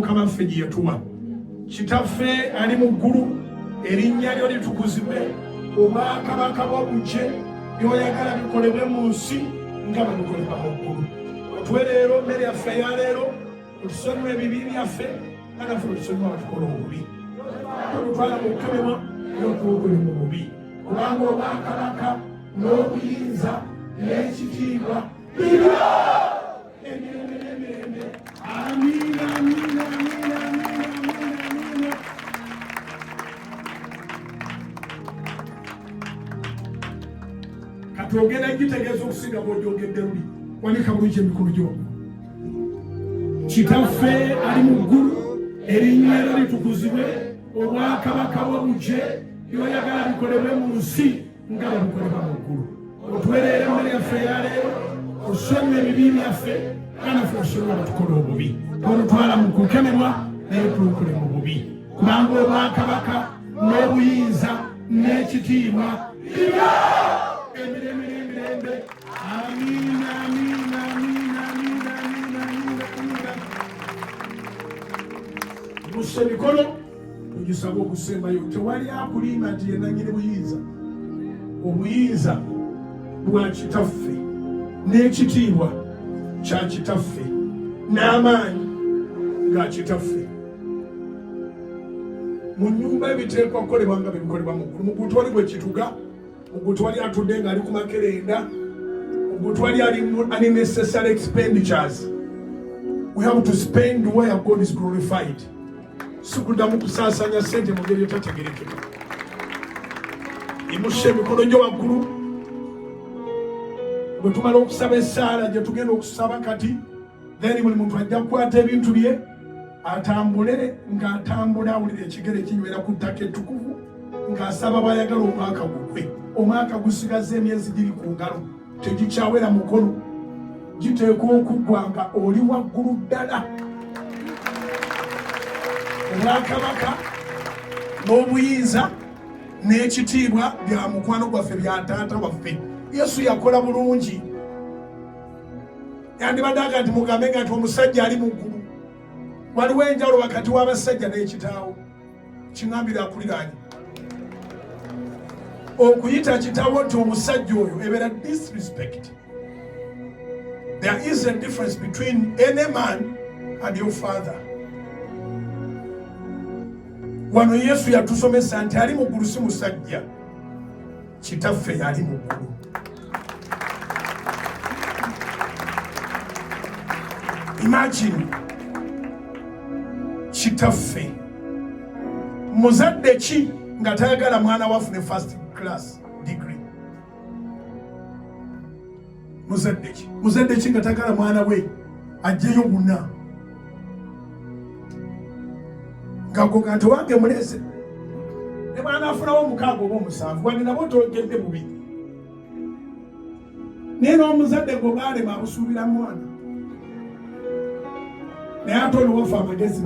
Mukama ffe gye yatuwa. Kitaffe ali mu ggulu, erinnya lyo litukuzibwe, obwakabaka bwo bujje, by'oyagala bikolebwe mu nsi nga bwe bikolebwa mu ggulu. Otuwe leero mmere yaffe eya leero, otusonyiwe ebibi byaffe nga naffe otusonyiwa batukola obubi. Otutwala mu kukemebwa n'otuwukule mu bubi. Kubanga obwakabaka n'obuyinza n'ekitiibwa bibyo emirembe n'emirembe. Amiina, amiina, amiina, amiina, amiina, amiina. Kati ogenda gitegeeza okusinga bw'ogyogedde luli. Wanika bulungi emikulu gy'omu. Kitaffe ali mu ggulu, erinnya lyo litukuzibwe, obwakabaka bwo bujje, by'oyagala bikolebwe mu nsi nga bwe bikolebwa mu ggulu. Otuweerere emmere yaffe eya leero, osonyiwe ebibi byaffe nga naffe osonyiwa batukola obubi. Tolutwala mu kukemebwa naye tulukule mu bubi. Kubanga obwakabaka n'obuyinza n'ekitiibwa bibyo emirembe n'emirembe. Amiina, amiina, amiina, amiina, amiina, amiina, amiina. Musse emikono tugisaba okusembayo. Tewali akulimba nti yenna nnyini buyinza. Obuyinza bwa kitaffe n'ekitiibwa kya kitaffe n'amaanyi ga kitaffe. Mu nnyumba ebiteekwa kukolebwa nga bikolebwa mu ggulu. Mu gutwali gwe kituga, mu gutwali atudde ng'ali ku makerenda, mu gutwali ali unnecessary expenditures. We have to spend where God is glorified. Sikuddamu kusaasanya ssente mu ngeri etategerekeka. Imusse emikono gyo waggulu. Bwe tumala okusaba essaala gye tugenda okusaba kati, then buli muntu ajja kukwata ebintu bye atambule, ng'atambula awulira ekigere kinywera ku ttaka ettukuvu, ng'asaba bw'ayagala omwaka gugwe. Omwaka gusigaza emyezi giri ku ngalo, tegikyawera mukono, giteekwa okuggwa nga oli waggulu ddala. Obwakabaka n'obuyinza n'ekitiibwa bya mukwano gwaffe, bya taata waffe. Yesu yakola bulungi. Yandibadde aga nti mugambe nga nti omusajja ali mu ggulu. Waliwo enjawulo wakati w'abasajja n'ekitaawo. Kiŋambira akuliraanye. Okuyita kitaawo nti omusajja oyo ebeera disrespect. There is a difference between any man and your father. Wano Yesu yatusomesa nti ali mu ggulu si musajja, kitaffe yali mu ggulu. Imagine kitaffe muzadde ki nga tayagala mwana wafune first class degree? Muzadde ki nga tayagala mwana we ajjeyo buna? Ngagoga nti wange mulese ne mwana afunawo omukaaga oba omusanvu, wandi nabo togedde bubiri. Naye n'omuzadde gwe bwalema abusuubira mwana, naye ate oliwo ffe amagezi